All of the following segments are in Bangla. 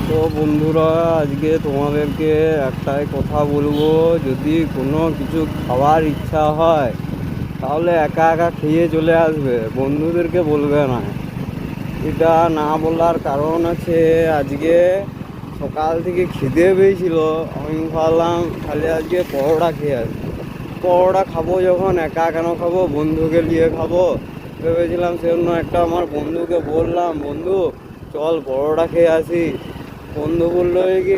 তো বন্ধুরা, আজকে তোমাদেরকে একটাই কথা বলবো, যদি কোনো কিছু খাওয়ার ইচ্ছা হয় তাহলে একা একা খেয়ে চলে আসবে, বন্ধুদেরকে বলবে না। এটা না বলার কারণ আছে, আজকে সকাল থেকে খিদে পেয়েছিল। আমি ভাবলাম তাহলে আজকে পরোটা খেয়ে আসি। পরোটা খাবো যখন, একা কেন খাবো, বন্ধুকে নিয়ে খাবো ভেবেছিলাম। সেজন্য একটা আমার বন্ধুকে বললাম, বন্ধু চল পরোটা খেয়ে আসি। বন্ধু বললো এই কি,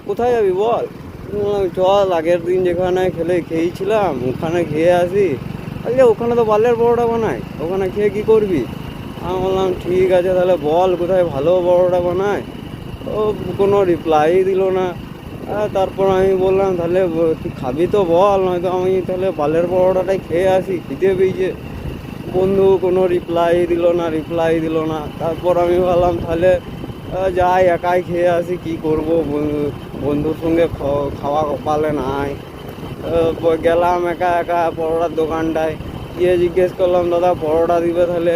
কোথায় যাবি বল?" বললাম, চল আগের দিন যেখানে খেয়েছিলাম ওখানে খেয়ে আসি। আজকে ওখানে তো বালের পরোটা বানায়, ওখানে খেয়ে কি করবি? আমি বললাম ঠিক আছে, তাহলে বল কোথায় ভালো পরোটা বানায়। ও কোনো রিপ্লাই দিল না। তারপর আমি বললাম, তাহলে তুই খাবি তো বল, নয়তো আমি তাহলে বালের পরোটাটাই খেয়ে আসি, খিদে পেয়েছে। বন্ধু কোনো রিপ্লাই দিল না। তারপর আমি ভাবলাম তাহলে যাই একাই খেয়ে আসি, কি করব, বন্ধুর সঙ্গে খাওয়া কপালে নাই। গেলাম একা একা পরোটার দোকানটায়, গিয়ে জিজ্ঞেস করলাম, দাদা পরোটা দিবে তাহলে?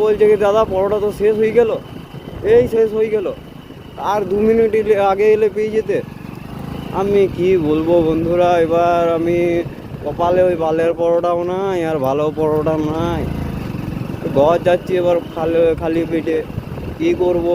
বলছে কি, দাদা পরোটা তো শেষ হয়ে গেল, এই শেষ হয়ে গেল, আর 2 মিনিট আগে এলে পেয়ে যেতে। আমি কি বলবো বন্ধুরা, এবার আমি কপালে ওই বালের পরোটাও নাই আর ভালো পরোটা নাই, ঘর যাচ্ছি এবার খালি খালি পেটে, কি করব।